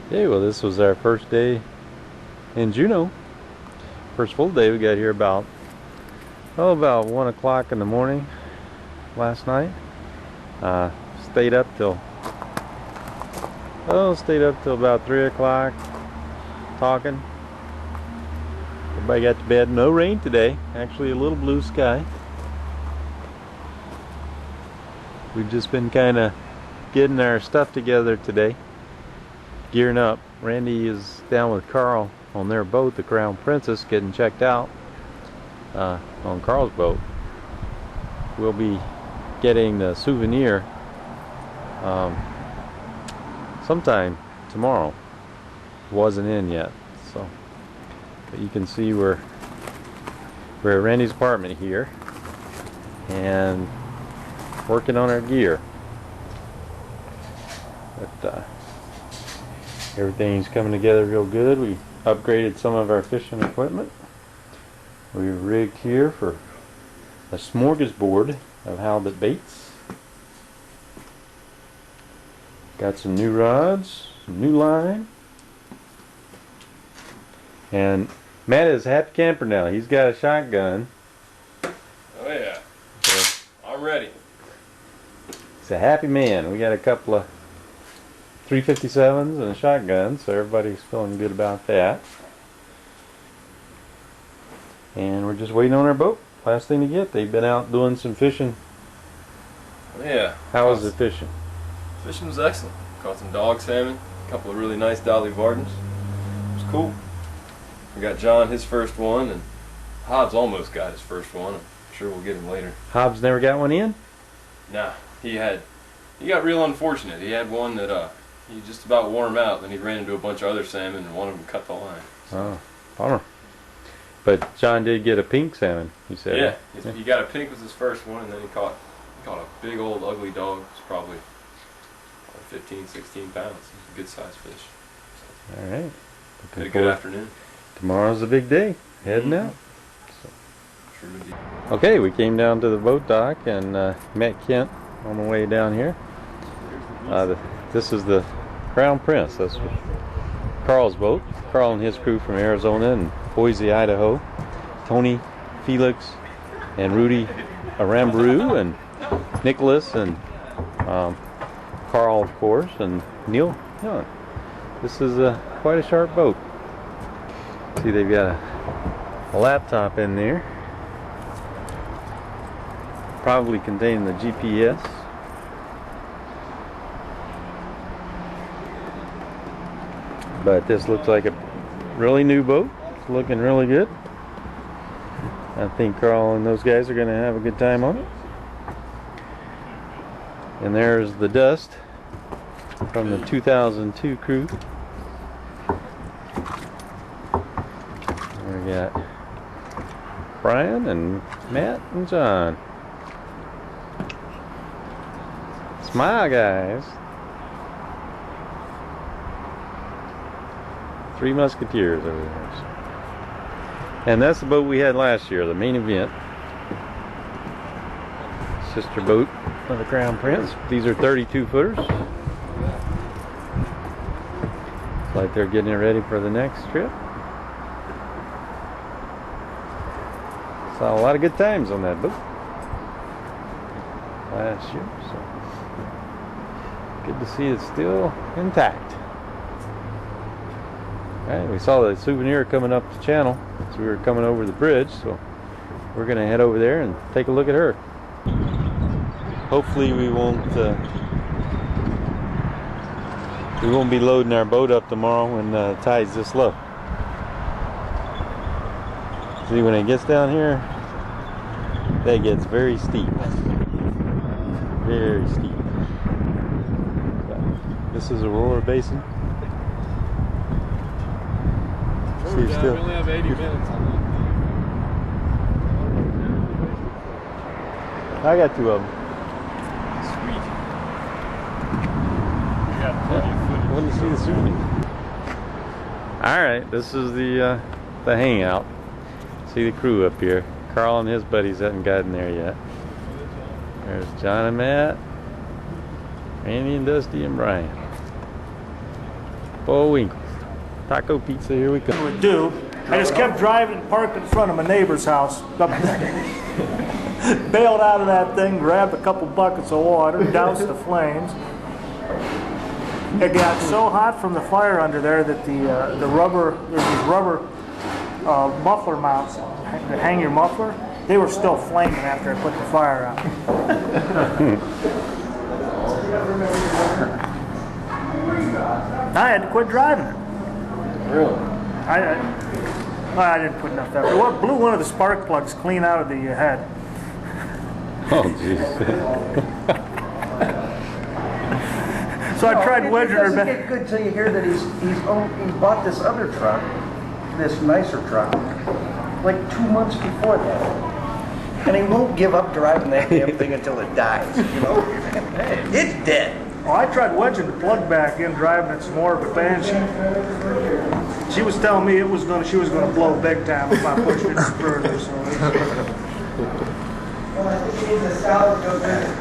Okay, well, this was our first day in Juneau. First full day. We got here about 1 o'clock in the morning last night. Stayed up till about 3 o'clock talking. Everybody got to bed. No rain today. Actually, a little blue sky. We've just been kind of getting our stuff together today, gearing up. Randy is down with Karl on their boat, the Crown Princess, getting checked out on Karl's boat. We'll be getting the souvenir sometime tomorrow. Wasn't in yet, so but you can see we're at Randy's apartment here and working on our gear. But everything's coming together real good. We upgraded some of our fishing equipment. We rigged here for a smorgasbord of halibut baits. Got some new rods, some new line. And Matt is a happy camper now. He's got a shotgun. Oh yeah. So I'm ready. He's a happy man. We got a couple of 357s and a shotgun, so everybody's feeling good about that. And we're just waiting on our boat. Last thing to get. They've been out doing some fishing. Yeah. How was the fishing? Fishing was excellent. Caught some dog salmon, a couple of really nice dolly vardens. It was cool. We got John his first one, and Hobbs almost got his first one. I'm sure we'll get him later. Hobbs never got one in? Nah, he got real unfortunate. He had one that he just about wore him out, then he ran into a bunch of other salmon and one of them cut the line. Oh, bummer. But John did get a pink salmon, you said. Yeah, he got a pink was his first one, and then he caught a big old ugly dog. It was probably 15, 16 pounds. He's a good sized fish. So, all right. had a good afternoon. Tomorrow's a big day. Heading out. So. Sure indeed. Okay, we came down to the boat dock and met Kent on the way down here. This is the Crown Prince. That's Karl's boat. Karl and his crew from Arizona and Boise, Idaho. Tony, Felix, and Rudy Arambaru, and Nicholas, and Karl, of course, and Neal. Yeah. This is quite a sharp boat. See, they've got a laptop in there, probably containing the GPS. But this looks like a really new boat. It's looking really good. I think Karl and those guys are going to have a good time on it. And there's the dust from the 2002 crew. We got Brian and Matt and John. Smile, guys. Three Musketeers over there. And that's the boat we had last year, the main event. Sister boat of the Crown Prince. These are 32 footers. Looks like they're getting it ready for the next trip. Saw a lot of good times on that boat last year, so good to see it's still intact. Alright, we saw the souvenir coming up the channel as we were coming over the bridge, so we're going to head over there and take a look at her. Hopefully we won't be loading our boat up tomorrow when the tide's this low. See, when it gets down here, that gets very steep. Very steep. So, this is a roller basin. See, We only have 80 minutes on that. I got two of them. Sweet. We got plenty of footage. Want to see the souvenir? Alright, this is the hangout. See the crew up here. Karl and his buddies haven't gotten there yet. There's John and Matt, Randy and Dusty and Brian. Bullwinkle. Taco pizza, here we go. Would do. I just kept driving, parked in front of my neighbor's house. Bailed out of that thing, grabbed a couple buckets of water, doused the flames. It got so hot from the fire under there that there's these rubber muffler mounts that hang your muffler. They were still flaming after I put the fire out. I had to quit driving it. Really? I didn't put enough effort. It blew one of the spark plugs clean out of the head. Oh, jeez. So I tried wedging her It back. doesn't get good till you hear that he's bought this other truck, this nicer truck, like 2 months before that. And he won't give up driving that damn thing until it dies, you know? It's dead. Well, I tried wedging the plug back in, driving it some more, but man, she was telling me she was gonna blow big time if I pushed it further. So Well, I think it needs a salad go better.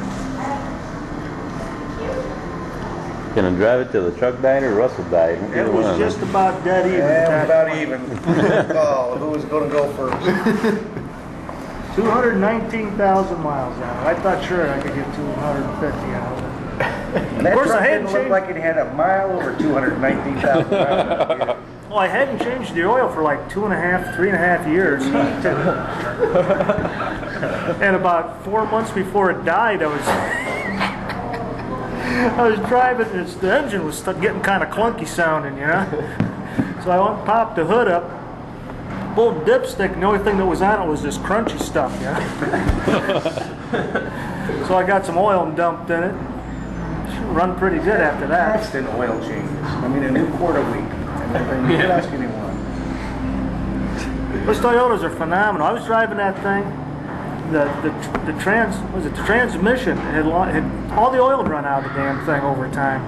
Gonna drive it till the truck died or Russell died? it was just about dead even. Yeah, at about that even. Call who was going to go first. 219,000 miles on it. I thought sure I could get 250 out of it. And that course, truck I hadn't didn't look changed- like it had a mile over 219,000 miles. Well, I hadn't changed the oil for like 3.5 years. And about 4 months before it died, I was driving, and the engine was getting kind of clunky sounding, you know? So I went and popped the hood up, pulled the dipstick, and the only thing that was on it was this crunchy stuff, you know? So I got some oil and dumped in it. Should run pretty good after that. Constant oil changes. I mean, a new quart a week. What else can you want? Those Toyotas are phenomenal. I was driving that thing. The transmission had all the oil had run out of the damn thing over time,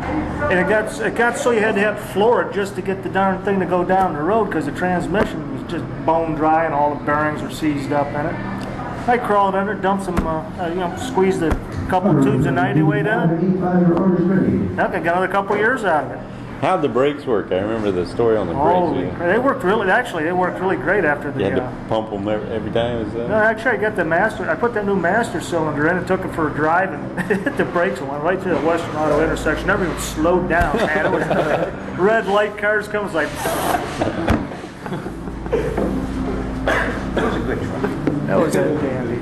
and it got so you had to have floor it just to get the darn thing to go down the road because the transmission was just bone dry and all the bearings were seized up in it. I crawled under, dumped some, squeezed a couple tubes of 90 weight in it. I got another couple years out of it. How'd the brakes work? I remember the story on the brakes. They worked really great after the. You had to pump them every time. Is that? No, actually, I got the master. I put that new master cylinder in and took it for a drive and hit the brakes and went right to the Western Auto intersection. Everyone slowed down, man. It was red light cars coming. It was like. It was a good truck. That was a dandy.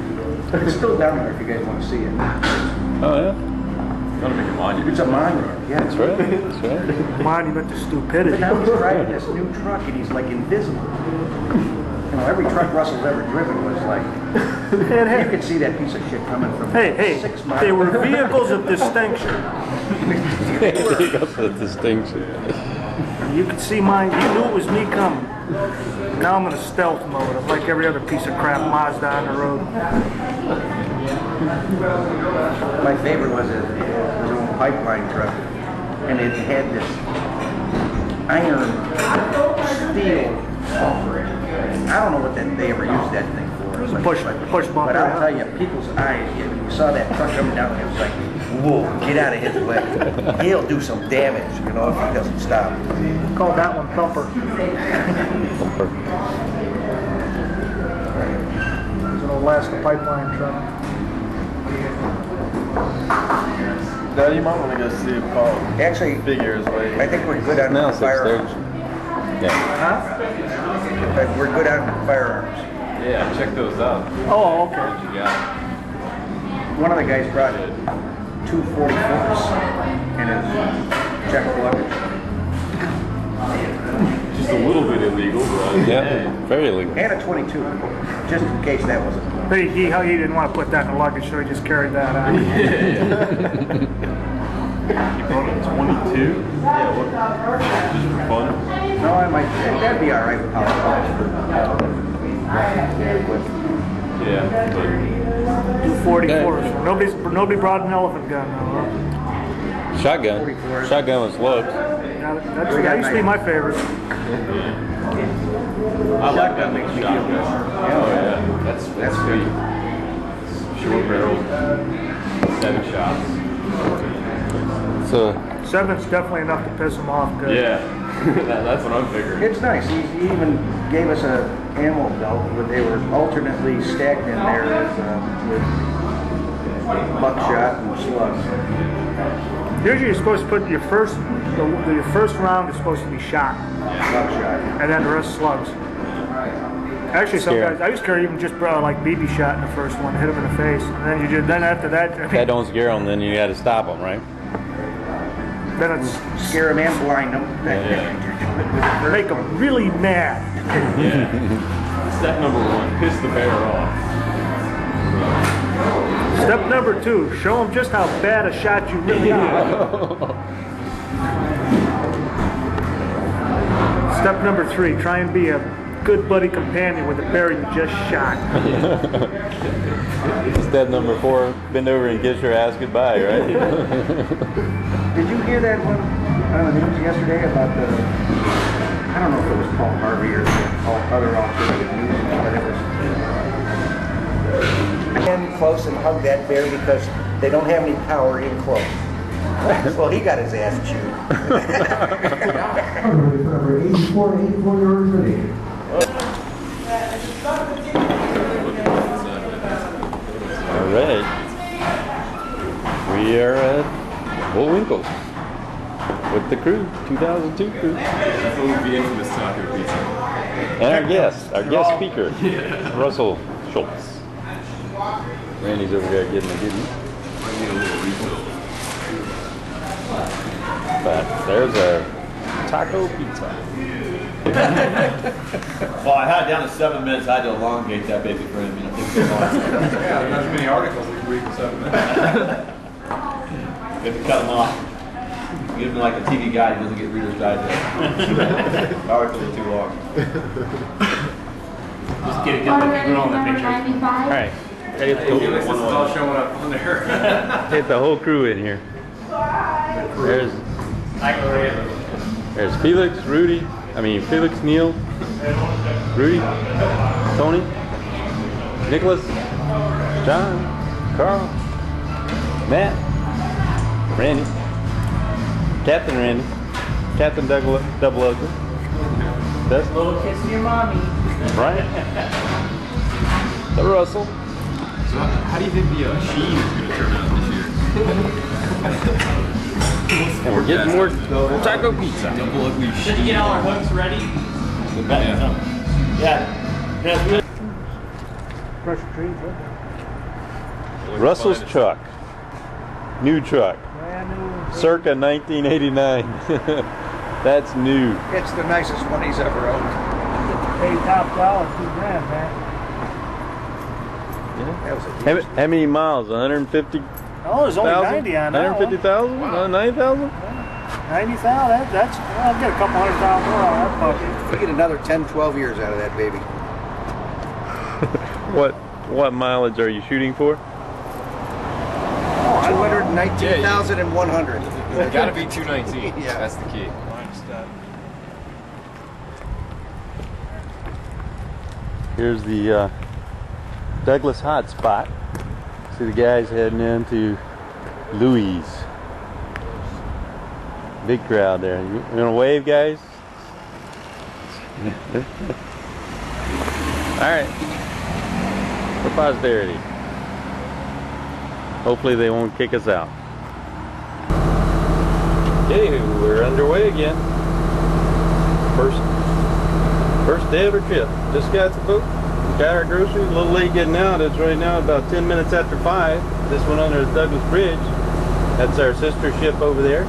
It's still down there if you guys want to see it. Oh yeah. Gotta make a monument. It's a monument. Yeah, That's right. That's right. Monument to stupidity. But now he's driving this new truck and he's like invisible. You know, every truck Russell's ever driven was like, you could see that piece of shit coming from 6 miles. They were vehicles of distinction. That's the distinction. You could see mine. You knew it was me coming. Now I'm in a stealth mode, like every other piece of crap Mazda on the road. My favorite was an old pipeline truck, and it had this iron steel bumper. I don't know what they ever used that thing for. It was a push bumper. But I'll tell you, people's eyes, you saw that truck coming down, and it was like, whoa, get out of his way. He'll do some damage, you know, if he doesn't stop. Call that one Thumper. It's an Alaska pipeline truck. Now you might want to go see if Karl Actually, figures way. I think we're good on Now firearms. 6:30. Yeah. Huh? We're good on firearms. Yeah, check those out. Oh, okay. What you got? One of the guys brought 2 44s in his checked luggage. Just a little bit illegal, but Yeah. Very legal. And a 22, just in case that wasn't. But he didn't want to put that in the luggage, so he just carried that out. You brought a 22? Yeah, what? Just for fun? No, I might. That'd be all right with politics. Yeah, but 244s. Nobody brought an elephant gun, though. Shotgun. 44. Shotgun was slugs. That used to be my favorite. I like that makes me feel good. Oh yeah, that's sweet. Short barrel, 7 shots. So 7's definitely enough to piss them off good. Yeah, that's what I'm figuring. It's nice. He even gave us a ammo belt where they were alternately stacked in there with buckshot and slugs. Usually you're supposed to put your first round is supposed to be shot, Buckshot. and then the rest slugs. Actually, some Scare. guys, I used to carry even just like BB shot in the first one, hit them in the face, and then then after that, I if mean, that don't scare them, then you got to stop them, right? then it's Scare them and blind them. make them really mad. Yeah. Step number 1, piss the bear off. Step number 2, show them just how bad a shot you really are. Step number 3, try and be a good buddy companion with the bear you just shot. Step number 4, bend over and kiss your ass goodbye, right? Did you hear that one on the news yesterday about the, I don't know if it was Paul Harvey or other alternative news, but it was, stand close and hug that bear because they don't have any power in close. Well, he got his ass chewed. Number 84, yards ready. All right. We are at Bullwinkle's with the crew, 2002 crew. That's what would be infamous taco pizza. And our guest speaker, Russell Schultz. Randy's over there getting a goodie. Might need a little refill. But there's our taco pizza. Well, I had it down to 7 minutes. I had to elongate that baby for him. You know, Yeah, there's not as many articles that can read in 7 minutes. you have to cut him off. Give him like a TV guide. He doesn't get Reader's Digest. Articles are too long. Just get it done with the girl in that picture. All right. Felix, this is all showing up on there. Get the whole crew in here. There's Felix, Felix, Neal, Rudy, Tony, Nicholas, John, Karl, Matt, Randy, Captain Randy, Captain Double Ugly, That's Little kiss to your mommy. Brian, the Russell. So how do you think the Sheen is going to turn out this year? And we're getting more taco pizza. Double ugly Just Sheen. get all our hooks ready. Yeah. Brush your trees, huh? Russell's truck. New truck. Brand new. Circa 1989. That's new. It's the nicest one he's ever owned. Pay top dollar, $2,000, man. That was a How many miles? 150,000? Oh, there's only 90 on that one. 150,000? 90,000? 90,000, that's, I'll get a couple $100,000 more on that puppy. You get another 10, 12 years out of that baby. What mileage are you shooting for? 219,100. It's got to be 219. Yeah. That's the key. Here's the Douglas hot spot. See the guys heading into Louis. Big crowd there. You gonna wave, guys? Alright. For posterity. Hopefully they won't kick us out. Okay, we're underway again. First day of our trip. Just got the boat. Got our groceries. A little late getting out. It's right now about 10 minutes after 5. This went under the Douglas Bridge. That's our sister ship over there.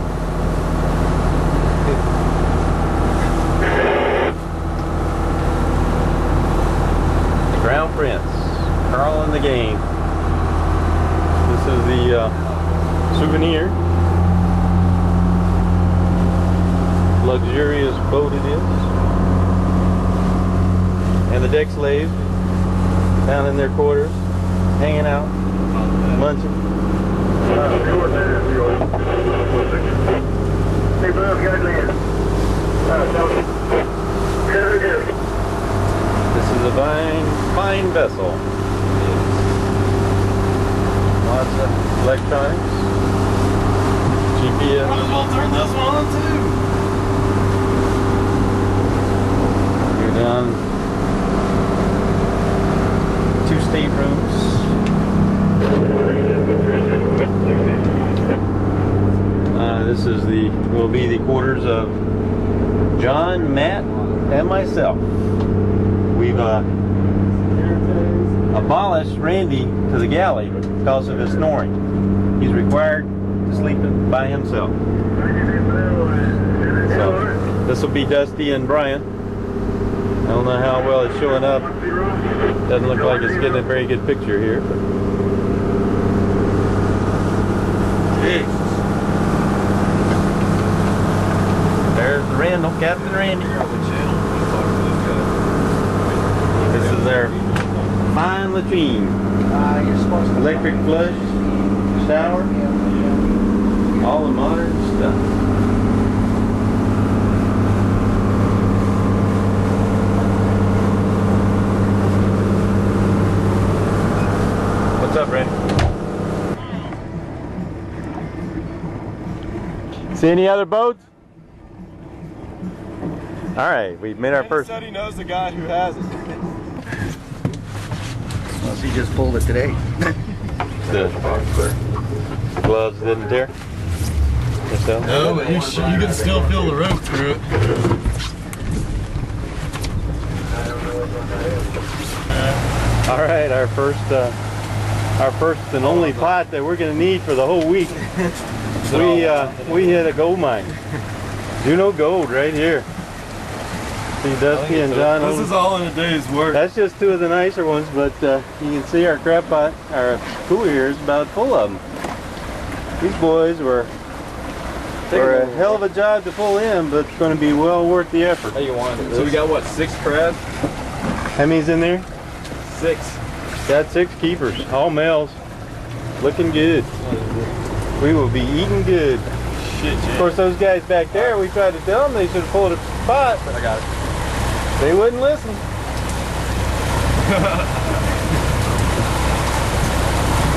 The Crown Prince. Karl and the gang. This is the souvenir. Luxurious boat it is. And the deck slaves down in their quarters, hanging out, munching. This is a fine vessel. Lots of electronics, GPS, will be the quarters of John, Matt, and myself. We've abolished Randy to the galley because of his snoring. He's required to sleep by himself. So this will be Dusty and Brian. I don't know how well it's showing up. Doesn't look like it's getting a very good picture here. There's the Randall, Captain Randy. This is their fine latrine. You're supposed to Electric flush, shower, all the modern stuff. What's up, Randy? See any other boats? All right, we've made our first. He said he knows the guy who has it. Well, he just pulled it today. The gloves didn't tear? Yourself? No, but you can still feel the rope through it. All right, our first and only pot that we're going to need for the whole week. We hit a gold mine. Juno Gold right here. See Dusty and John. This is all in a day's work. That's just two of the nicer ones, but you can see our crab pot, our pool here is about full of them. These boys were a hell of a job to pull in, but it's going to be well worth the effort. How you want it? So we got what, 6 crabs? How many's in there? 6. Got 6 keepers, all males. Looking good. We will be eating good. Shit, Of course, those guys back there, we tried to tell them they should have pulled a spot, but I got it. they wouldn't listen. Look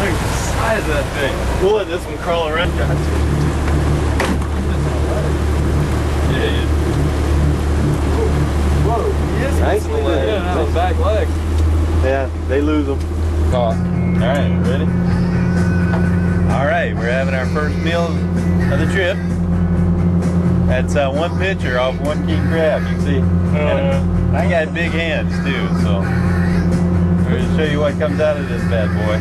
at the size of that thing. We'll let this one crawl around. Yeah, whoa, he is Nice missing the leg. leg. Yeah, those back legs. Yeah, they lose them. Caught. All right, ready? All right, we're having our first meal of the trip. That's one pitcher off 1 king crab. You can see, I got big hands too, so we're going to show you what comes out of this bad boy.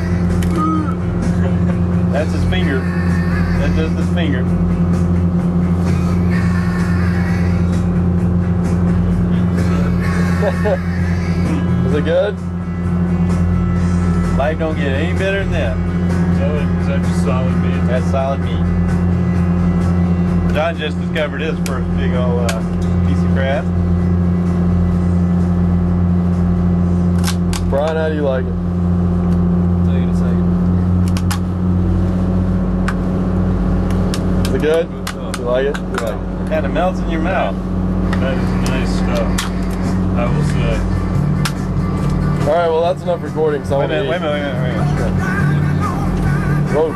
That's his finger. That's just his finger. Is it good? Life don't get any better than that. Is that just solid meat? That's solid meat. John just discovered his first big old piece of crab. Brian, how do you like it? I'll tell you in a second. Is it good? You like it? Yeah. Kind of melts in your mouth. That is nice stuff, I will say. All right, well that's enough recording. So Wait a minute. Whoa.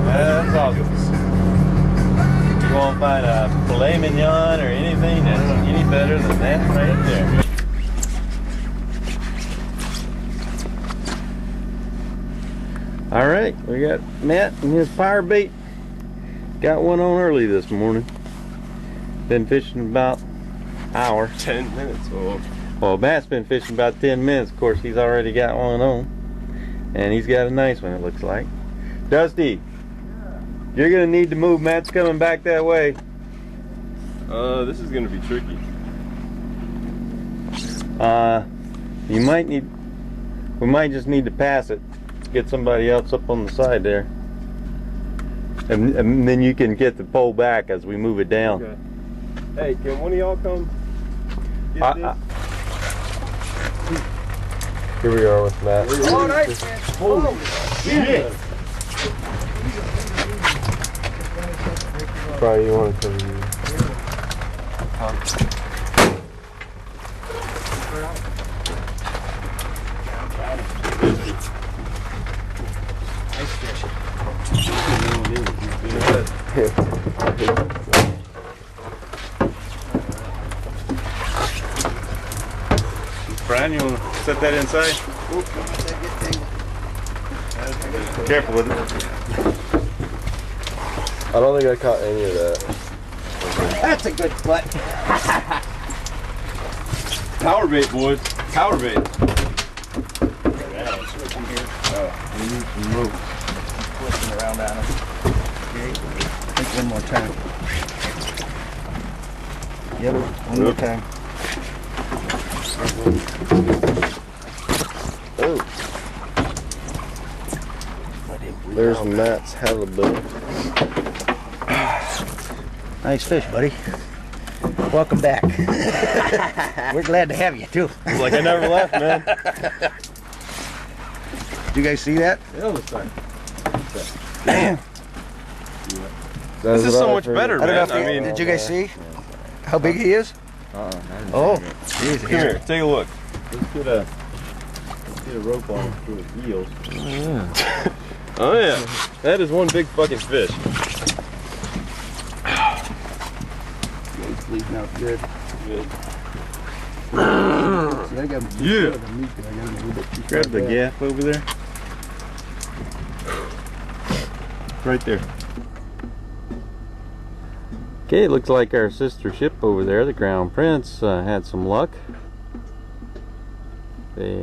That's awesome. You won't find a filet mignon or anything that's any better than that right there. All right, we got Matt and his fire bait. Got one on early this morning. Been fishing about an hour. 10 minutes. Well, Matt's been fishing about 10 minutes. Of course, he's already got one on. And he's got a nice one, it looks like. Dusty, you're going to need to move. Matt's coming back that way. This is going to be tricky. You might need... We might just need to pass it. Get somebody else up on the side there. And then you can get the pole back as we move it down. Okay. Hey, can one of y'all come get this? Here we are with Matt. Oh, nice. Holy shit! Probably you want to come here. Brian, you want to set that inside? Careful with it. I don't think I caught any of that. That's a good spot. Power bait, boys. Power bait. Switching here. We need some rope. Twisting around on him. Okay. Think one more time. Yep, one more time. Oh. There's Matt's halibut. Nice fish, buddy. Welcome back. We're glad to have you, too. It's like I never left, man. Did you guys see that? Yeah, looks like. Man. This is so much better, I don't know man. if I mean, did you guys see how big he is? Oh, geez, come here, take a look. Let's get a rope on him for the eels. Oh yeah, that is one big fucking fish. It's bleeding out good. Good. See, I got Yeah. Grab the gaff over there. Right there. Okay, it looks like our sister ship over there, the Crown Prince, had some luck. They,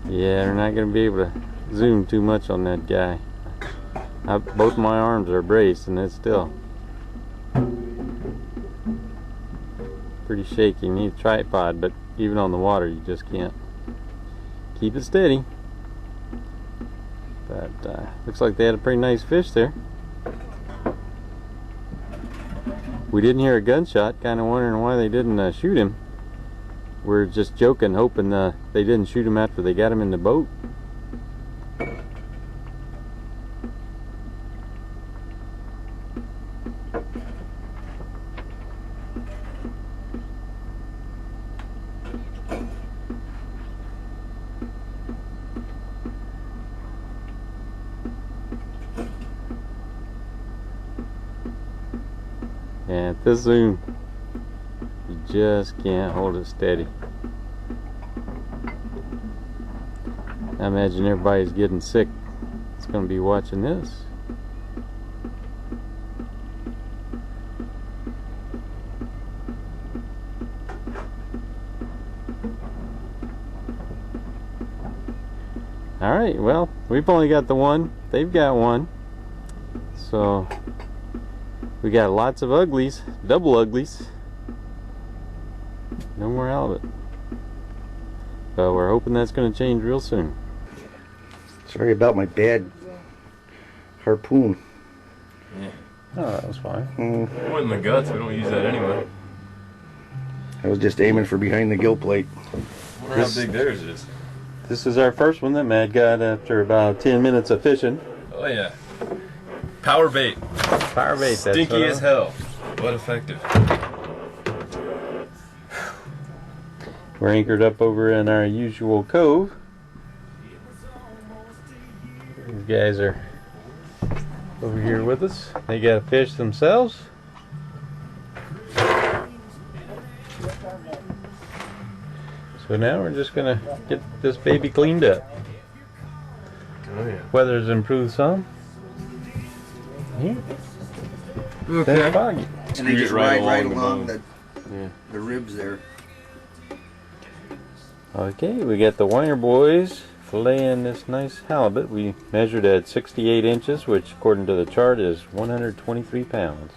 yeah, they're not going to be able to zoom too much on that guy. Both my arms are braced and it's still pretty shaky. You need a tripod, but even on the water you just can't keep it steady. But looks like they had a pretty nice fish there. We didn't hear a gunshot, kind of wondering why they didn't shoot him. We're just joking, hoping they didn't shoot him after they got him in the boat. And at this zoom, you just can't hold it steady. I imagine everybody's getting sick. It's going to be watching this. Alright, well, we've only got the one. They've got one. So we got lots of uglies, double uglies. No more halibut. But we're hoping that's going to change real soon. Sorry about my bad harpoon. Yeah. Oh, that was fine. It went in the guts. We don't use that anyway. I was just aiming for behind the gill plate. I wonder how big theirs is. This is our first one that Matt got after about 10 minutes of fishing. Oh yeah. Power bait. Power bait. Stinky as hell, but effective. We're anchored up over in our usual cove. These guys are over here with us. They got to fish themselves. So now we're just gonna get this baby cleaned up. Oh yeah. Weather's improved some. Here. Okay. That's foggy. And they just right ride along along the the ribs there. Okay, we got the Weiner boys filleting this nice halibut. We measured at 68 inches, which according to the chart is 123 pounds.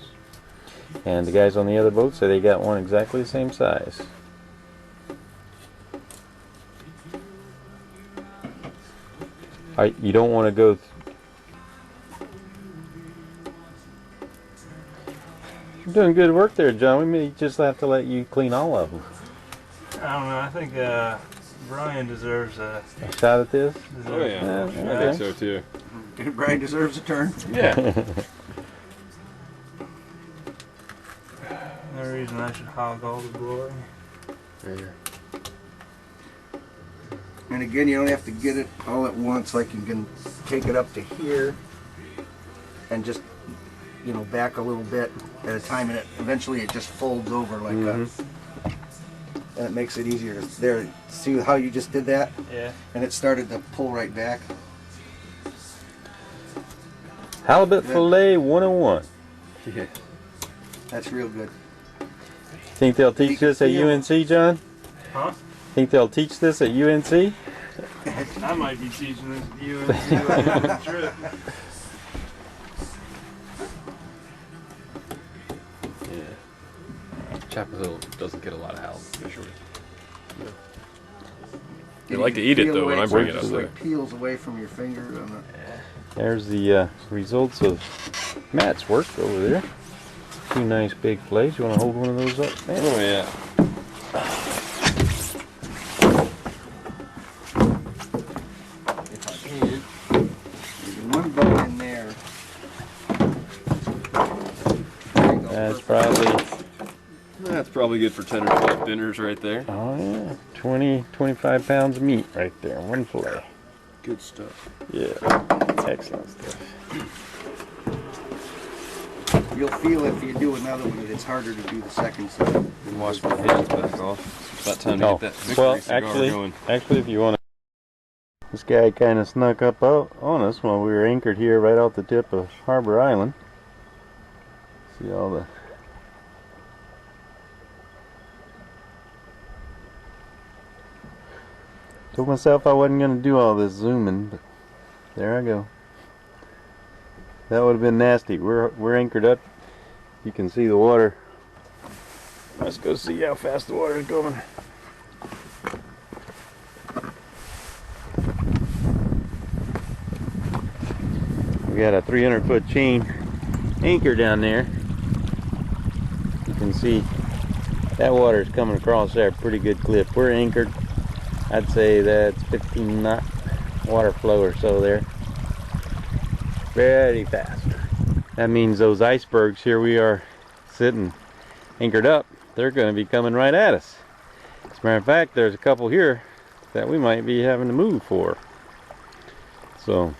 And the guys on the other boat say they got one exactly the same size. Alright, you don't want to go... You're doing good work there, John. We may just have to let you clean all of them. I don't know. I think Brian deserves a. A shot at this? Oh yeah. I think so too. Brian deserves a turn. Yeah. No reason I should hog all the glory. And again, you don't have to get it all at once. Like you can take it up to here and just, you know, back a little bit at a time, and eventually it just folds over like and it makes it easier to there. See how you just did that? Yeah. And it started to pull right back. Halibut fillet 101. Yeah. That's real good. Think they'll teach this at UNC, John? Huh? Think they'll teach this at UNC? I might be teaching this at UNC on the trip. Yeah. Chapel Hill doesn't get a lot of halibut usually. They like to eat it though when I bring it up there. It peels away from your finger. There's the results of Matt's work over there. Two nice big fillets. You want to hold one of those up, man? Oh yeah. If I can. There's one bone in there. There you go. That's probably good for 10 or 12 dinners right there. Oh yeah, 20, 25 pounds of meat right there, one fillet. Good stuff. Yeah, excellent stuff. You'll feel if you do another one that it's harder to do the second side. Wash my hands back off. It's about time to get that victory well, cigar going. actually, if you want to, this guy kind of snuck up on us while we were anchored here right off the tip of Harbor Island. See all the told myself I wasn't going to do all this zooming, but there I go. That would have been nasty. We're anchored up. You can see the water. Let's go see how fast the water is going. We got a 300-foot chain anchor down there. You can see that water is coming across there at a pretty good clip. We're anchored. I'd say that's 15 knot water flow or so there. Very fast. That means those icebergs here we are sitting anchored up, they're going to be coming right at us. As a matter of fact, there's a couple here that we might be having to move for. So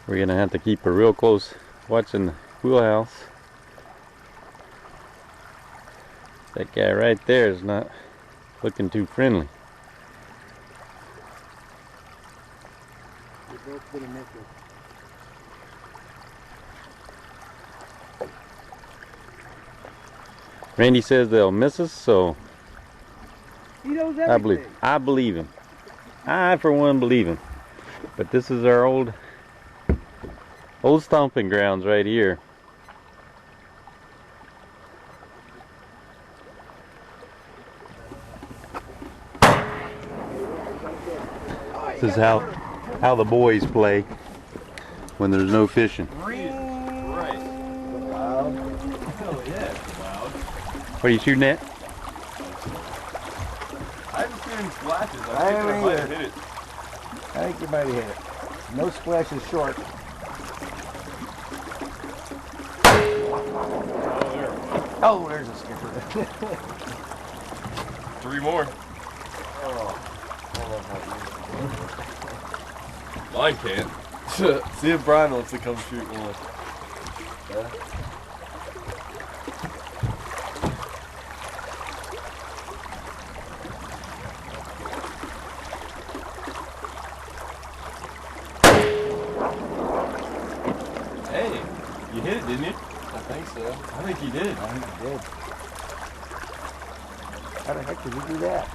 we're going to have to keep a real close watching the wheelhouse. That guy right there is not looking too friendly. Randy says they'll miss us, so He knows everything. I believe him. I for one believe him. But this is our old stomping grounds right here. This is how the boys play when there's no fishing. What are you shooting at? I haven't seen any splashes. I haven't I might either. have hit it. I think you might have hit it. No splash is short. Oh, there's a skipper. 3 more. Mine can't. See if Brian wants to come shoot one. Hey, you hit it, didn't you? I think so. I think you did. I think you did. How the heck did you do that?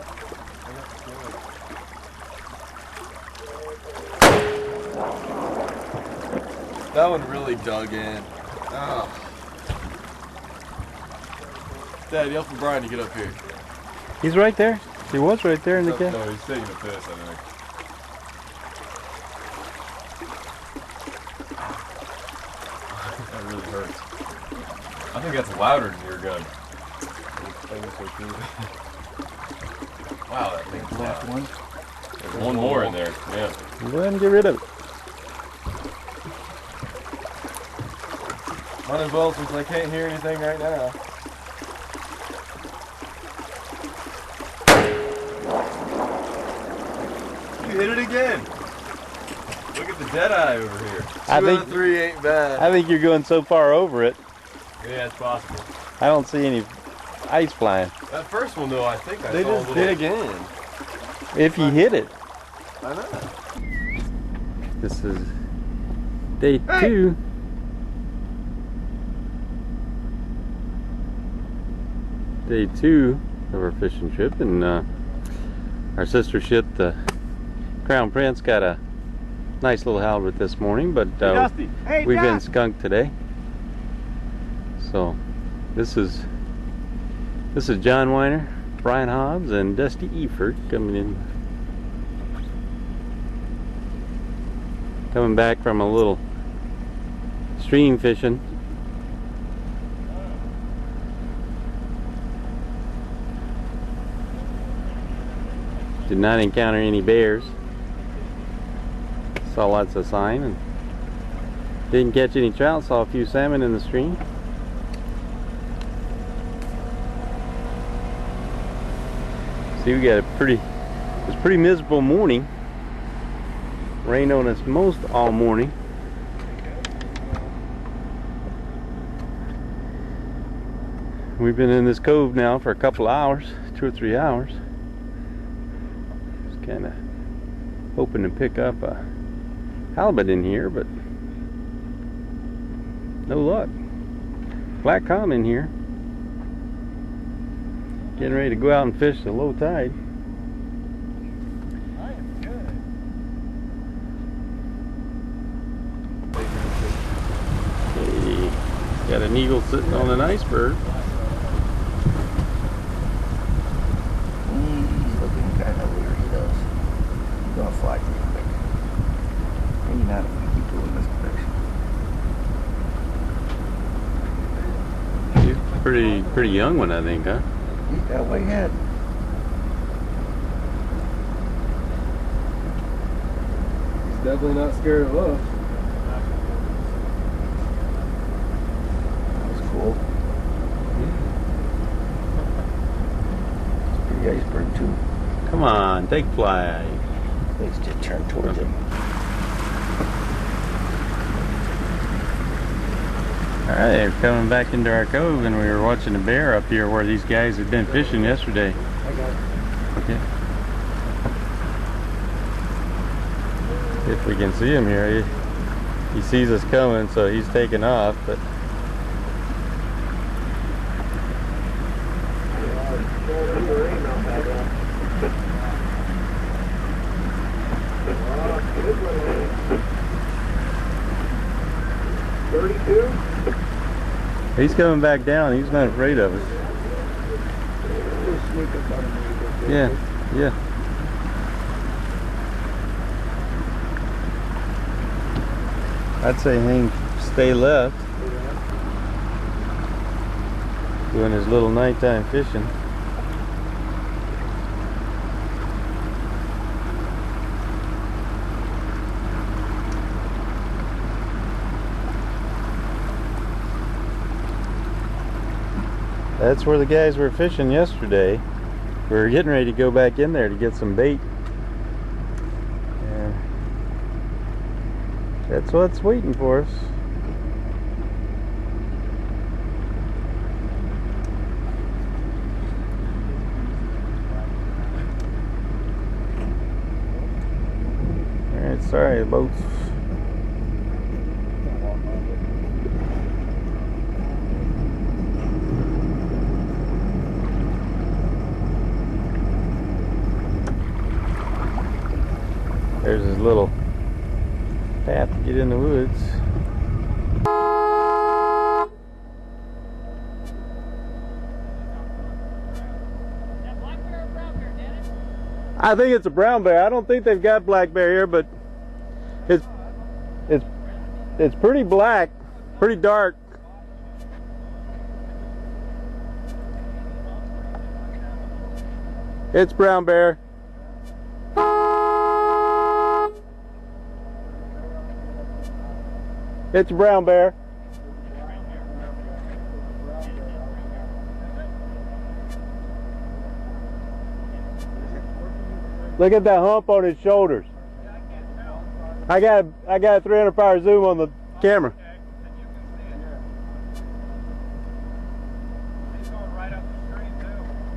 That one really dug in. Oh. Dad, yell for Brian to get up here. He's right there. He was right there in the cave. No, he's taking a piss, I think. That really hurts. I think that's louder than your gun. Wow, that thing's loud. One. There's one more in there. Yeah. Go ahead and get rid of it. Might as well, since I can't hear anything right now. You hit it again. Look at the dead eye over here. I 2 think- out of 3 ain't bad. I think you're going so far over it. Yeah, it's possible. I don't see any ice flying. That first one though, I think I They saw just a did little... again. If you hit it. I know. This is day 2. Day 2 of our fishing trip, and our sister ship, the Crown Prince, got a nice little halibut this morning, but we've been skunked today. So this is John Weiner, Brian Hobbs, and Dusty Eford coming in. Coming back from a little stream fishing. Did not encounter any bears. Saw lots of sign and didn't catch any trout. Saw a few salmon in the stream. See, we got it was a pretty miserable morning. Rained on us most all morning. We've been in this cove now for a couple hours, 2 or 3 hours. Just kind of hoping to pick up a halibut in here, but no luck. Black calm in here. Getting ready to go out and fish the low tide. Hey, got an eagle sitting on an iceberg. He's looking kind of weird, he does. He's gonna fly pretty quick. Maybe not if we keep doing this fish. He's pretty young one, I think, huh? He's got a white head. He's definitely not scared of us. That was cool. It's pretty iceberg too. Come on, take flight. Let's just turn towards him. Alright, we're coming back into our cove, and we were watching a bear up here where these guys had been fishing yesterday. I got it. Okay. If we can see him here, he sees us coming, so he's taking off, but he's coming back down. He's not afraid of us. Yeah, yeah. I'd say hang, stay left. Doing his little nighttime fishing. That's where the guys were fishing yesterday. We were getting ready to go back in there to get some bait. And that's what's waiting for us. Alright, sorry, the boat's there's his little path to get in the woods. I think it's a brown bear. I don't think they've got black bear here, but it's pretty black, pretty dark. It's brown bear. It's a brown bear. Look at that hump on his shoulders. I got a 300 power zoom on the camera.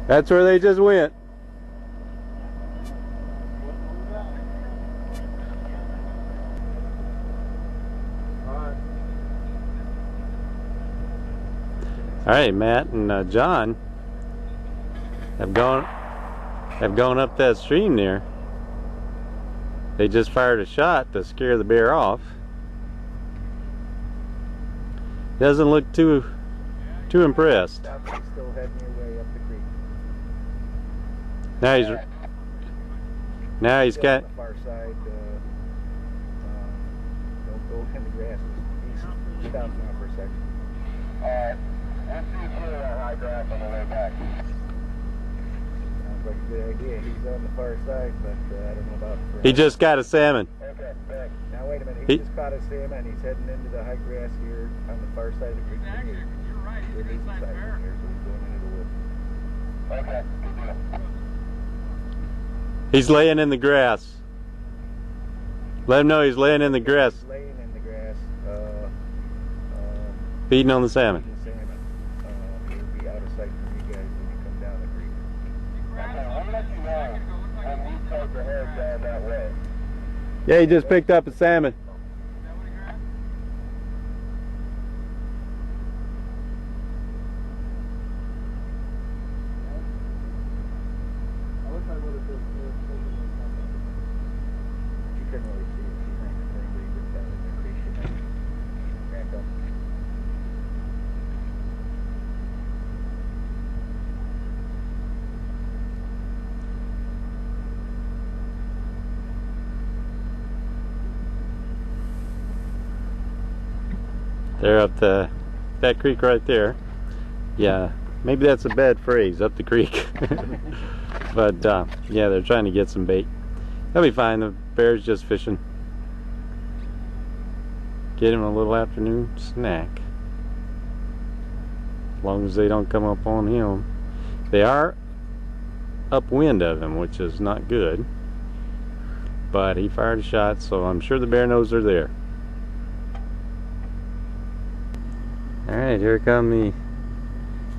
That's where they just went. right, Matt and John have gone up that stream there. They just fired a shot to scare the bear off. Doesn't look too impressed. Still heading your way up the creek. Now he's Still got. on the far side. Don't go in the grass. He's down now for a second. We'll see if we're on high grass on the way back. Sounds like a good idea. He's on the far side, but I don't know about. He just got a salmon. Okay, thanks. Now wait a minute. He just caught a salmon. He's heading into the high grass here on the far side of the creek. You're right. He's We're a leaving side side bear. from here, so he's going into the woods. Okay, good deal. He's laying in the grass. Let him know he's laying in the grass, He's laying in the grass, feeding on the salmon. eating salmon. He'll be out of sight from you guys when you come down the creek. Okay, we'll let you know when we start to head down that way. Yeah, he just picked up a salmon. She couldn't really see it. She's not the thing, but he just got in the creek and then back up. They're up that creek right there. Yeah, maybe that's a bad phrase, up the creek. But yeah, they're trying to get some bait. They'll be fine. The bear's just fishing. Get him a little afternoon snack. As long as they don't come up on him. They are upwind of him, which is not good. But he fired a shot, so I'm sure the bear knows they're there. Alright, here come the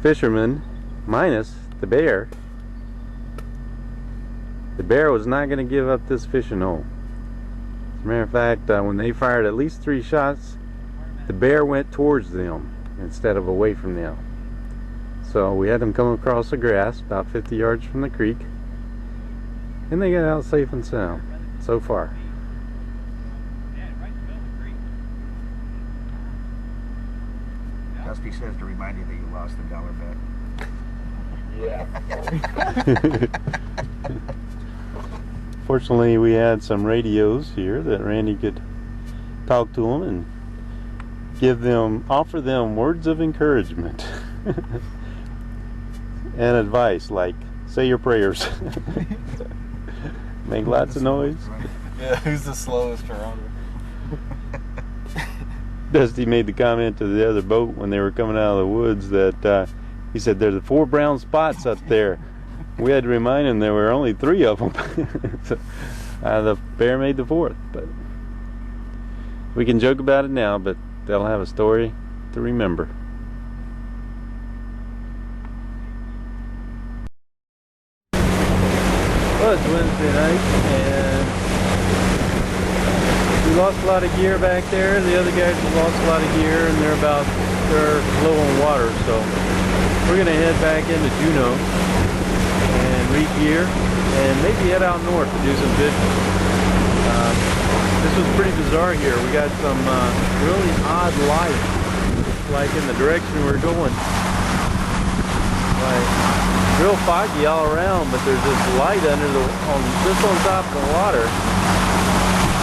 fishermen, minus the bear. The bear was not going to give up this fishing hole. As a matter of fact, when they fired at least 3 shots, the bear went towards them instead of away from them. So we had them come across the grass about 50 yards from the creek, and they got out safe and sound so far. Dusty says to remind you that you lost the dollar bet. Yeah. Fortunately, we had some radios here that Randy could talk to them and offer them words of encouragement and advice, like say your prayers, make lots of noise. Yeah, who's the slowest around? Dusty made the comment to the other boat when they were coming out of the woods that he said there's 4 brown spots up there. We had to remind him there were only 3 of them. So, the bear made the 4th, but we can joke about it now, but they'll have a story to remember. Well, it's Wednesday night, and we lost a lot of gear back there. The other guys have lost a lot of gear, and they're low on water, so we're gonna head back into Juneau and re-gear and maybe head out north to do some fishing. This was pretty bizarre here. We got some really odd light, like in the direction we're going. Like real foggy all around, but there's this light just on top of the water,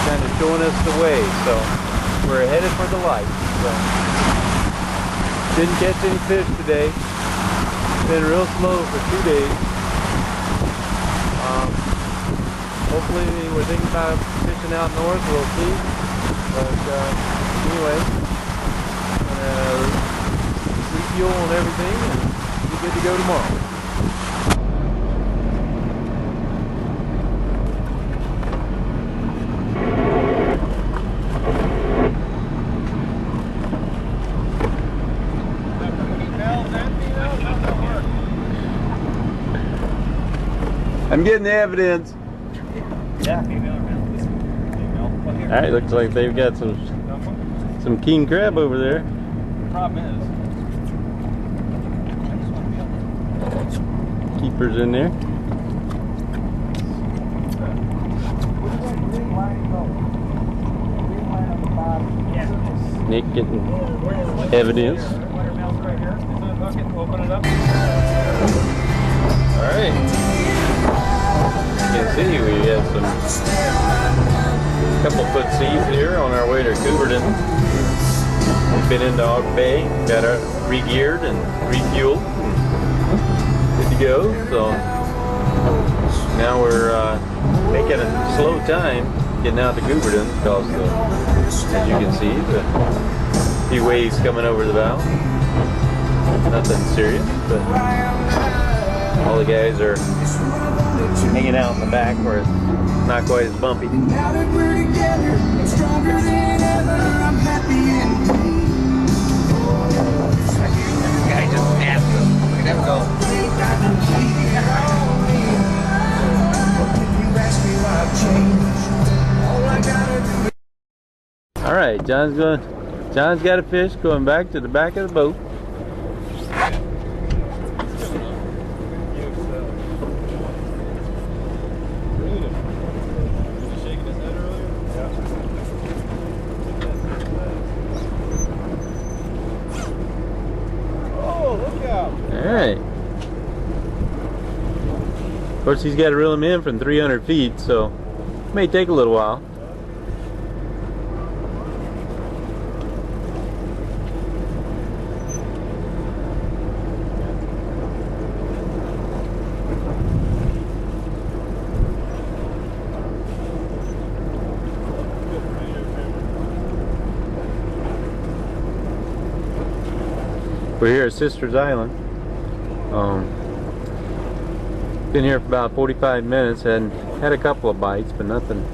kind of showing us the way. So we're headed for the light. So didn't catch any fish today. Been real slow for 2 days. Hopefully we're thinking about fishing out north, we'll see. But anyway, gonna refuel and everything and be good to go tomorrow. I'm getting the evidence. Yeah. Alright, looks like they've got some king crab over there. The problem is, Keepers in there. Nick getting evidence. Alright. You can see we have some couple foot seeds here on our way to Gooberton. We've been into Og Bay, got our re-geared and refueled. Good to go. So now we're making a slow time getting out to Gooberton because as you can see, the few waves coming over the bow. Nothing serious, but all the guys are hanging out in the back where it's not quite as bumpy. Now that we're together, stronger than ever, I'm happy and this guy just passed him. Look at him go. All right, John's got a fish going back to the back of the boat. Alright. Of course, he's got to reel him in from 300 feet, so it may take a little while. We're here at Sister's Island. Been here for about 45 minutes and had a couple of bites, but nothing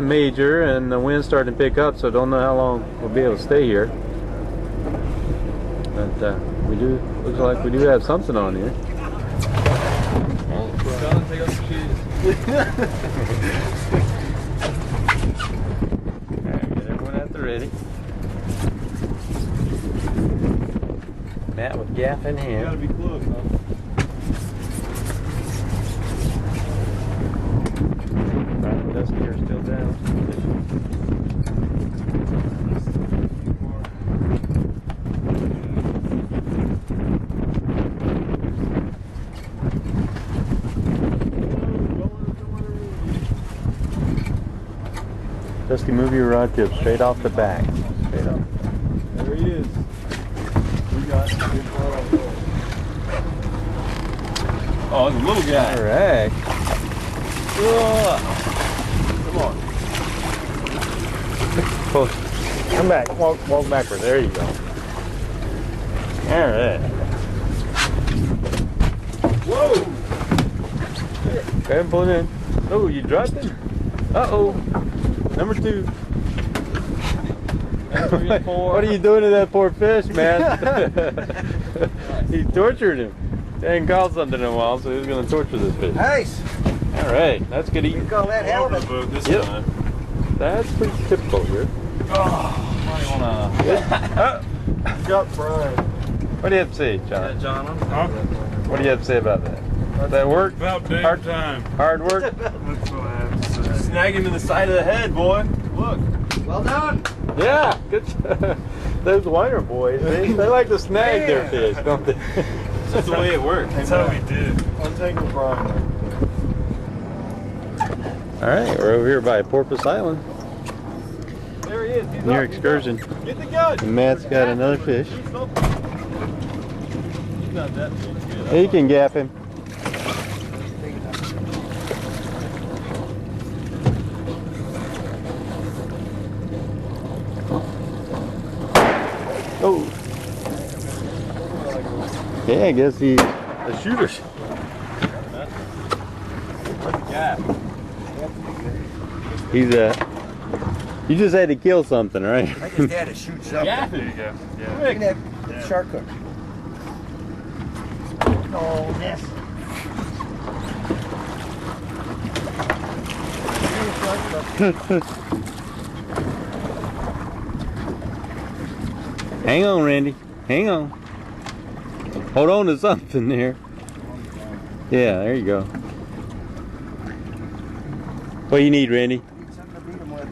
major, and the wind's starting to pick up, so don't know how long we'll be able to stay here. But looks like we do have something on here. John, take off the shoes. Alright, get everyone at the ready. Matt with gaff in hand. You gotta be close, huh? Right, Dusty are still down. Dusty, move your rod tip straight off the back. Straight off. There he is. We got him. Oh, it's a little guy. Alright. Come on. Come back. Walk backward. There you go. Alright. Whoa! Go ahead and pull it in. Oh, you dropped it? Uh-oh. Number 2. What are you doing to that poor fish, man? He tortured him. He hadn't caught something in a while, so he was going to torture this fish. Nice. All right, that's good eating. You call that halibut? This Yep. time. That's pretty typical here. Got fried. What do you have to say, John? John, Huh? What do you have to say about that? Does that work? About damn Hard- time. Hard work? That's what I have to say. snag him in the side of the head, boy. Look. Well done. Yeah, good. Those Weiner boys, they like to snag their fish, don't they? That's the way it works. That's how we did. I'm taking pride. All right, we're over here by Porpoise Island There he is. He's near up, he's excursion. up. Get the gun. And Matt's got another fish. He's not that big. Hey, you can gap him. Oh. Yeah, I guess he's a shooter. Yeah. He's you just had to kill something, right? I just had to shoot something. Yeah. There you go. Yeah. Look at that shark hook. Oh, yes. Hang on, Randy. Hang on. Hold on to something there. Yeah, there you go. What do you need, Randy? Something to beat him with.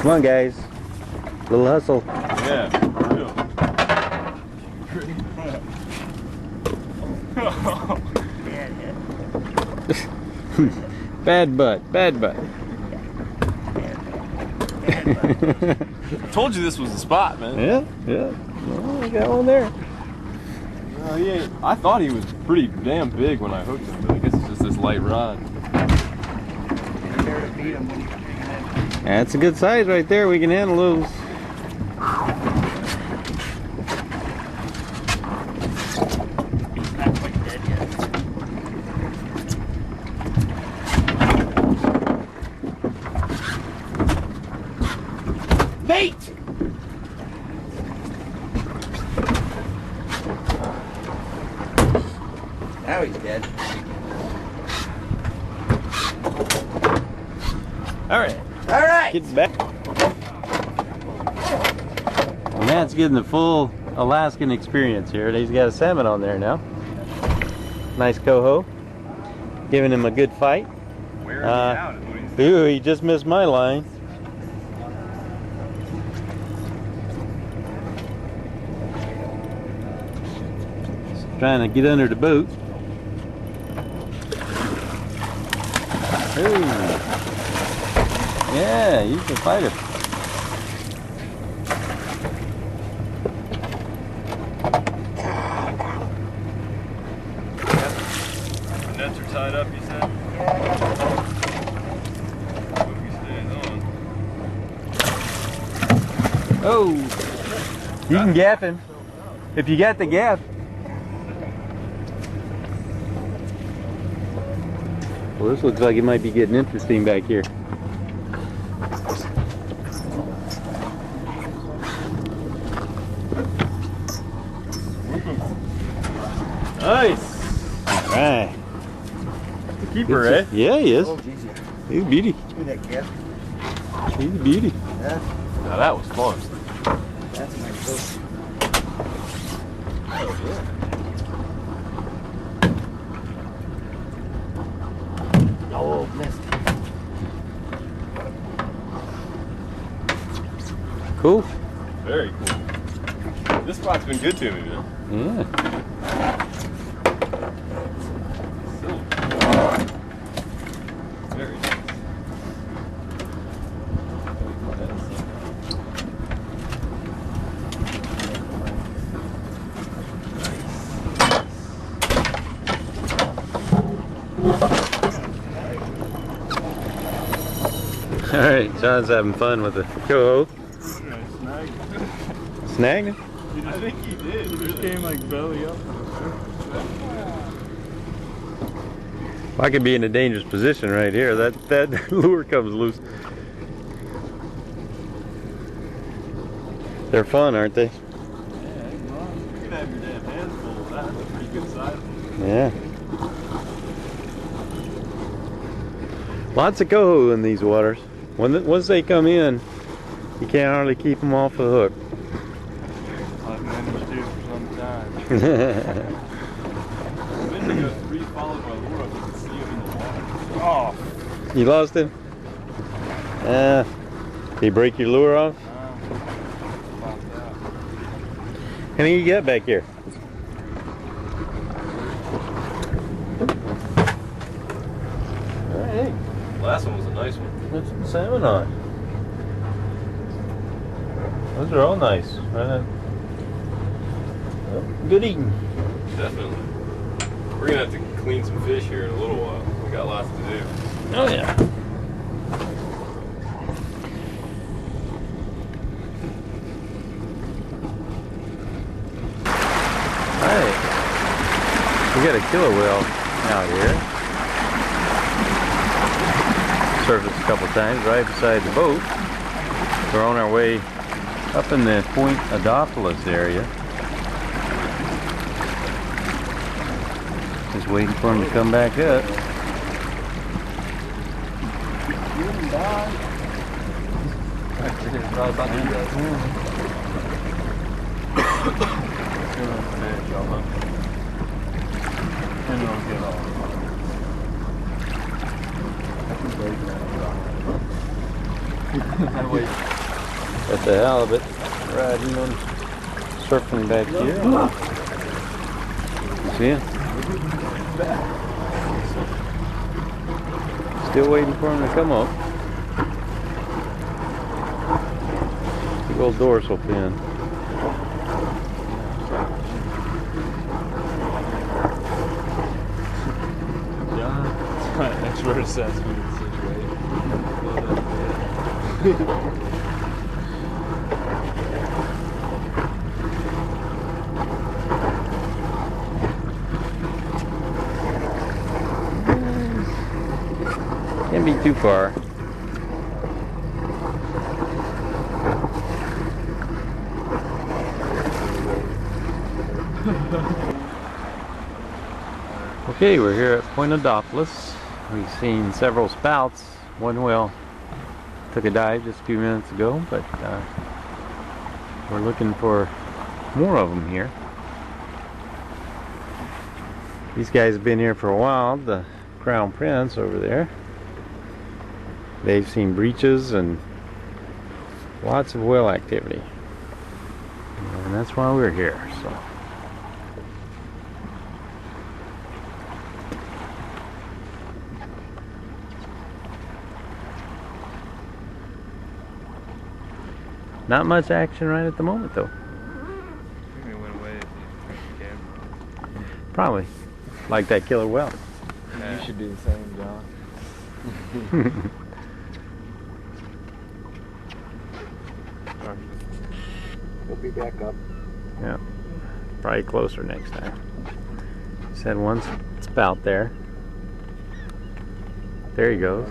Come on, guys. Little hustle. Yeah, for real. Bad butt, bad butt. Told you this was the spot, man. Yeah, yeah. Oh, I got one there. No, he ain't. I thought he was pretty damn big when I hooked him, but I guess it's just this light rod. There to beat him when he's bringing in. That's a good size right there. We can handle those. He's not quite dead yet. Bait! Now he's dead. All right. All right. Get back. Matt's getting the full Alaskan experience here. He's got a salmon on there now. Nice coho. Giving him a good fight. Wearing me out is what he's Ooh, he just missed my line. Just trying to get under the boat. Ooh. Yeah, you can fight it. The nets are tied up, you said? Hope he stays on. Oh, you can gaff him if you got the gaff. Well, this looks like it might be getting interesting back here. Nice. All right. The keeper, eh? Yeah, he is. Oh, geez. He's a beauty. Give me that gift. He's a beauty. Yeah, Now that was fun. that's a nice boat. Oh, missed. Cool. Very cool. This spot's been good to me, man. Yeah. Very nice. All right, John's having fun with the coho. Snagged him? I think he did. He just came like belly up. I could be in a dangerous position right here. That lure comes loose. They're fun, aren't they? Yeah, you can have your damn hands full of that. That's a pretty good size. Yeah. Lots of coho in these waters. Once they come in, you can't hardly keep them off the hook. I've managed to for some time. Then you go re-followed my lure up, you can see him in the water. Oh, You lost him? Did he break your lure off? about that. How many you got back here? Alright, Last one was a nice one. put some salmon on. Those are all nice. Right? Well, good eating. Definitely. We're gonna have to clean some fish here in a little while. We got lots to do. Oh yeah. Alright. We got a killer whale out here. Surfaced a couple times right beside the boat. We're on our way up in the Point Adopolis area. Just waiting for him to come back up. Got the halibut riding on, surfing back here. See it? Still waiting for him to come up. Big old dorsal fin. John, expert assessment of the situation. Can't be too far. Okay, we're here at Point Adopolis. We've seen several spouts. One whale took a dive just a few minutes ago, but we're looking for more of them here. These guys have been here for a while, the Crown Prince over there. They've seen breaches and lots of whale activity. And that's why we're here. So not much action right at the moment though. I think it went away if you turned the camera. Probably. Like that killer whale. Yeah. You should do the same, John. He'll be back up. Yeah. Probably closer next time. Just had one spout there. There he goes.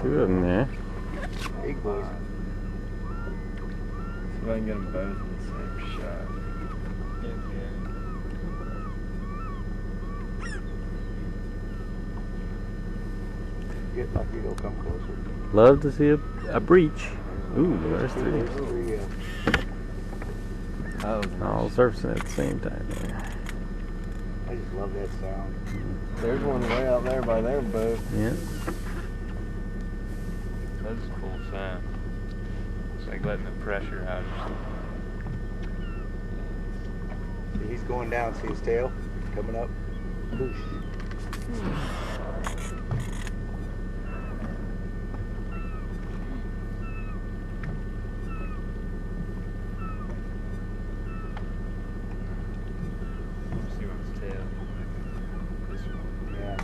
Two of them there. Big boys. See if I can get them both in the same shot. Get lucky, they'll come closer. Love to see a breach. Ooh, there's three. All surfacing at the same time there. I just love that sound. There's one way out there by their boat. Yeah. That's a cool sound. It's like letting the pressure out or something. He's going down, see his tail coming up. Boosh. Let's see what's tail. This one. Yeah.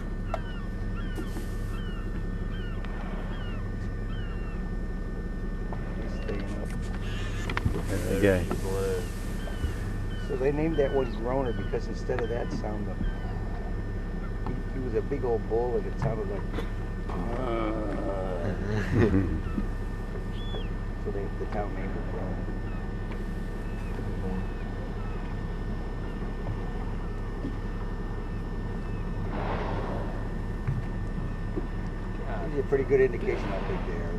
He's staying up. Okay. So they named that one Groner because instead of that sound, he was a big old bull and it sounded like. So the town named it Groner. Gives you a pretty good indication how big they are.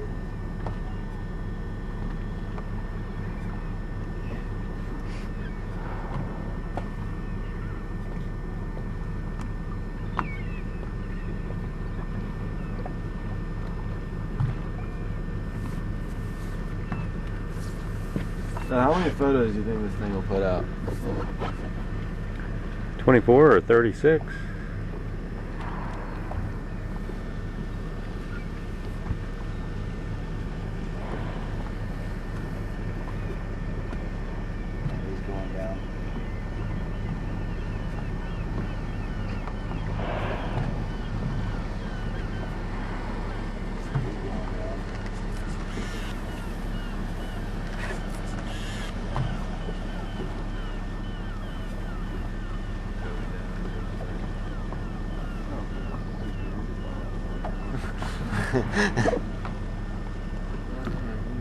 Now, how many photos do you think this thing will put out? 24 or 36. He's going down.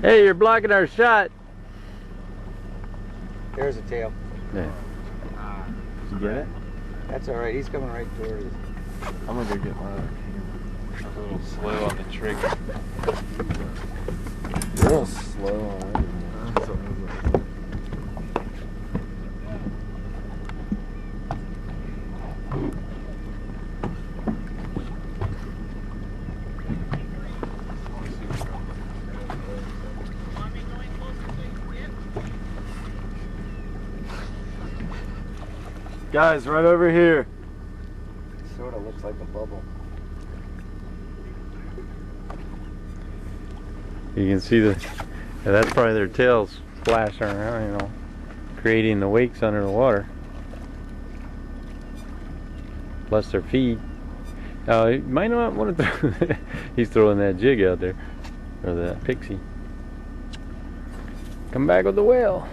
Hey, you're blocking our shot. There's a tail. Yeah. Did you get it? That's all right. He's coming right toward us. I'm gonna go get my other camera. I was a little slow on the trigger. little slow on it. Guys, right over here. Sort of looks like a bubble. You can see that's probably their tails splashing around, you know, creating the wakes under the water. Plus their feed. Now, you might not want to throw, he's throwing that jig out there, or that pixie. Come back with the whale.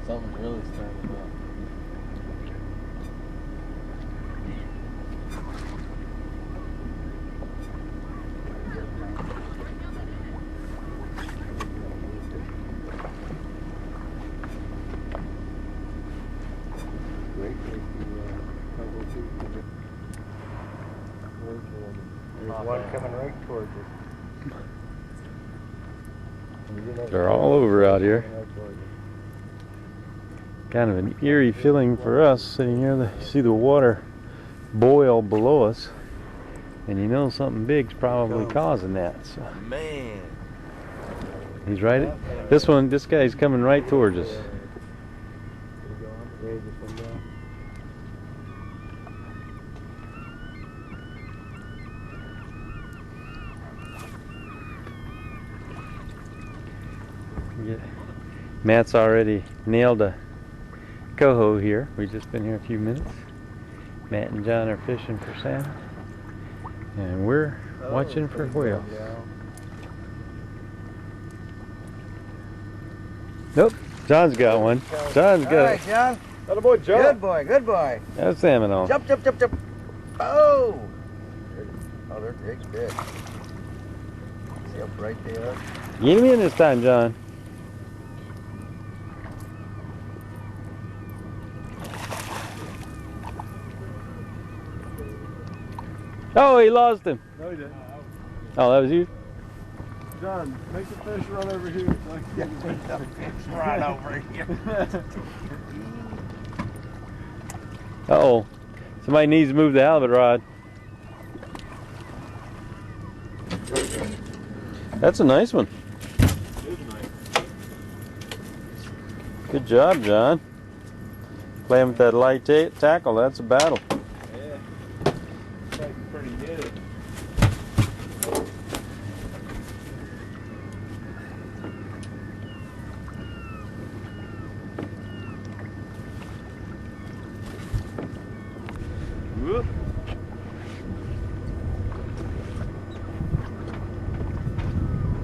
Something really standing up. There's one coming right towards us. They're all over out here. Kind of an eerie feeling for us sitting here. You see the water boil below us, and you know something big's probably causing that. So. Man. He's right. This guy's coming right towards us. Yeah. Matt's already nailed a coho here. We've just been here a few minutes. Matt and John are fishing for salmon, and we're watching for whales. Nope, John's got one. John's got All right, John. Attaboy, John. Good boy, good boy. a salmon on. Jump, jump, jump, jump. Oh! Oh, they're big. See how bright they are? Get him in this time, John. Oh, he lost him. No, he didn't. Oh, that was you? John, make the fish run over here. Run over here. Uh-oh. Somebody needs to move the halibut rod. That's a nice one. Good job, John. Playing with that light tackle, that's a battle. Yeah. Fighting pretty good. Whoop.